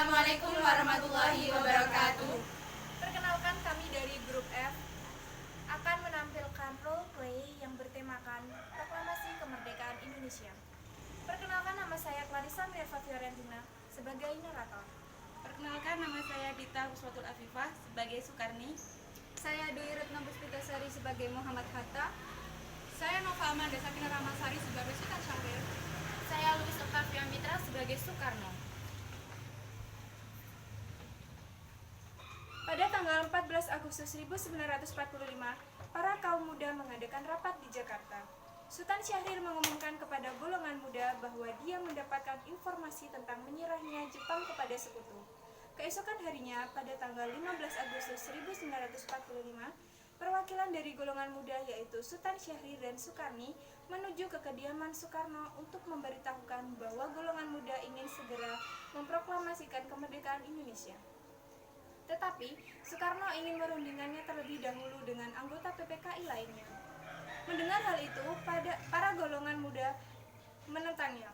Assalamualaikum warahmatullahi wabarakatuh. Perkenalkan, kami dari grup F akan menampilkan role play yang bertemakan Proklamasi Kemerdekaan Indonesia. Perkenalkan, nama saya Clarissa Minerva Fiorentina sebagai narator. Perkenalkan, nama saya Dita Huswatul Afifah sebagai Sukarni. Saya Dwi Retno Puspitasari sebagai Muhammad Hatta. Saya Nova Amanda Sakina Ramasari sebagai Sultan Syahrir. Saya Luis Octavia Mitra sebagai Soekarno. Pada tanggal 14 Agustus 1945, para kaum muda mengadakan rapat di Jakarta. Sultan Syahrir mengumumkan kepada golongan muda bahwa dia mendapatkan informasi tentang menyerahnya Jepang kepada sekutu. Keesokan harinya, pada tanggal 15 Agustus 1945, perwakilan dari golongan muda yaitu Sultan Syahrir dan Sukarni menuju ke kediaman Soekarno untuk memberitahukan bahwa golongan muda ingin segera memproklamasikan kemerdekaan Indonesia. Tetapi, Soekarno ingin merundingannya terlebih dahulu dengan anggota PPKI lainnya. Mendengar hal itu, para golongan muda menentangnya.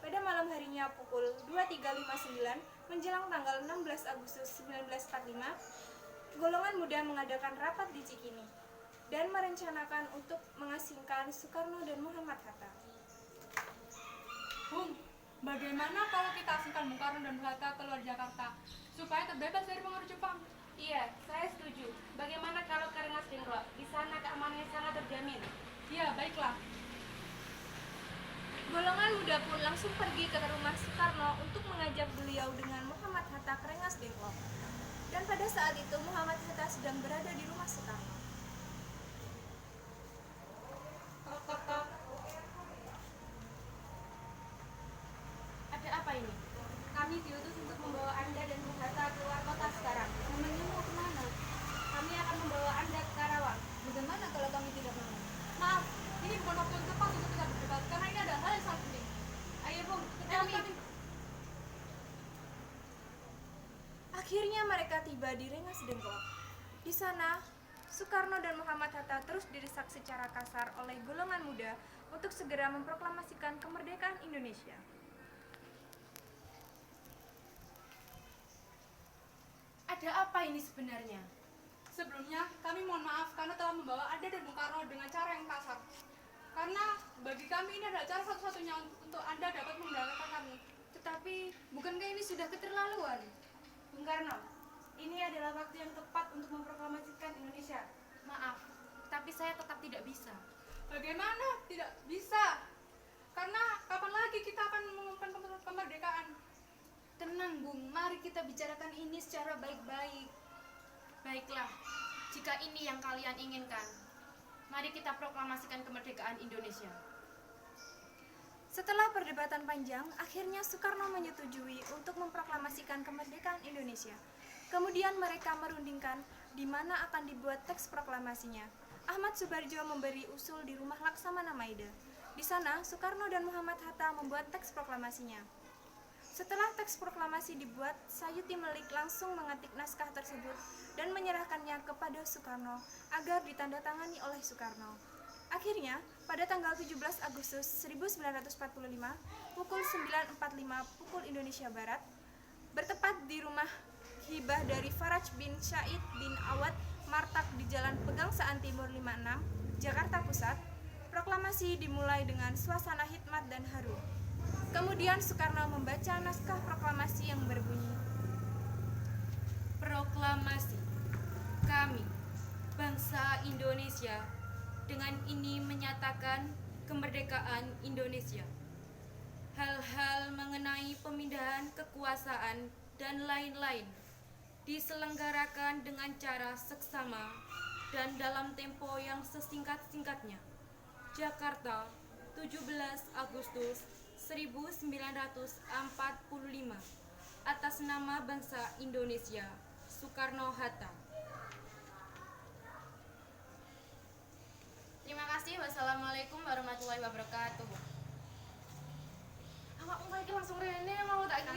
Pada malam harinya pukul 23.59, menjelang tanggal 16 Agustus 1945, golongan muda mengadakan rapat di Cikini dan merencanakan untuk mengasingkan Soekarno dan Muhammad Hatta. Bung, bagaimana kalau kita asingkan Bung Karno dan Hatta keluar Jakarta supaya terbebas dari pengaruh Jepang? Iya, saya setuju. Bagaimana kalau ke Rengas Dengklok? Di sana keamanannya sangat terjamin. Iya, baiklah. Golongan muda pun langsung pergi ke rumah Soekarno untuk mengajak beliau dengan Muhammad Hatta ke Rengas Dengklok. Dan pada saat itu Muhammad Hatta sedang berada di rumah Soekarno. Ada apa ini? Kami diutus untuk membawa Anda dan Bung Hatta keluar kota sekarang. Memangnya mau kemana? Kami akan membawa Anda ke Karawang. Bagaimana kalau kami tidak mau? Maaf, ini bukan waktu yang tepat untuk kita berdebat karena ini ada hal yang sangat penting. Ayo Bung, ikut Ayo, kami. Akhirnya mereka tiba di Rengas Dengklok. Di sana, Soekarno dan Muhammad Hatta terus didesak secara kasar oleh golongan muda untuk segera memproklamasikan kemerdekaan Indonesia. Ada apa ini sebenarnya? Sebelumnya, kami mohon maaf karena telah membawa Anda dan Bung Karno dengan cara yang kasar. Karena bagi kami ini adalah cara satu-satunya untuk Anda dapat mendapatkan kami. Tetapi, bukankah ini sudah keterlaluan? Bung Karno, ini adalah waktu yang tepat untuk memproklamasikan Indonesia. Maaf, tapi saya tetap tidak bisa. Bagaimana? Tidak bisa. Karena kapan lagi kita akan mengumumkan kemerdekaan? Tenang Bung, mari kita bicarakan ini secara baik-baik. Baiklah, jika ini yang kalian inginkan, mari kita proklamasikan kemerdekaan Indonesia. Setelah perdebatan panjang, akhirnya Soekarno menyetujui untuk memproklamasikan kemerdekaan Indonesia. Kemudian mereka merundingkan di mana akan dibuat teks proklamasinya. Ahmad Subarjo memberi usul di rumah Laksamana Maida. Di sana, Soekarno dan Muhammad Hatta membuat teks proklamasinya. Setelah teks proklamasi dibuat, Sayuti Melik langsung mengetik naskah tersebut dan menyerahkannya kepada Soekarno agar ditandatangani oleh Soekarno. Akhirnya, pada tanggal 17 Agustus 1945, pukul 9.45 pukul Indonesia Barat, bertepat di rumah hibah dari Faraj bin Syahid bin Awad Martak di Jalan Pegangsaan Timur 56, Jakarta Pusat, proklamasi dimulai dengan suasana hikmat dan haru. Kemudian Soekarno membaca naskah proklamasi yang berbunyi, Proklamasi. Kami, bangsa Indonesia, dengan ini menyatakan kemerdekaan Indonesia. Hal-hal mengenai pemindahan kekuasaan dan lain-lain diselenggarakan dengan cara seksama dan dalam tempo yang sesingkat-singkatnya. Jakarta, 17 Agustus 1945. Atas nama bangsa Indonesia, Soekarno-Hatta. Terima kasih. Wassalamualaikum warahmatullahi wabarakatuh. Awak mulai langsung rene mau tak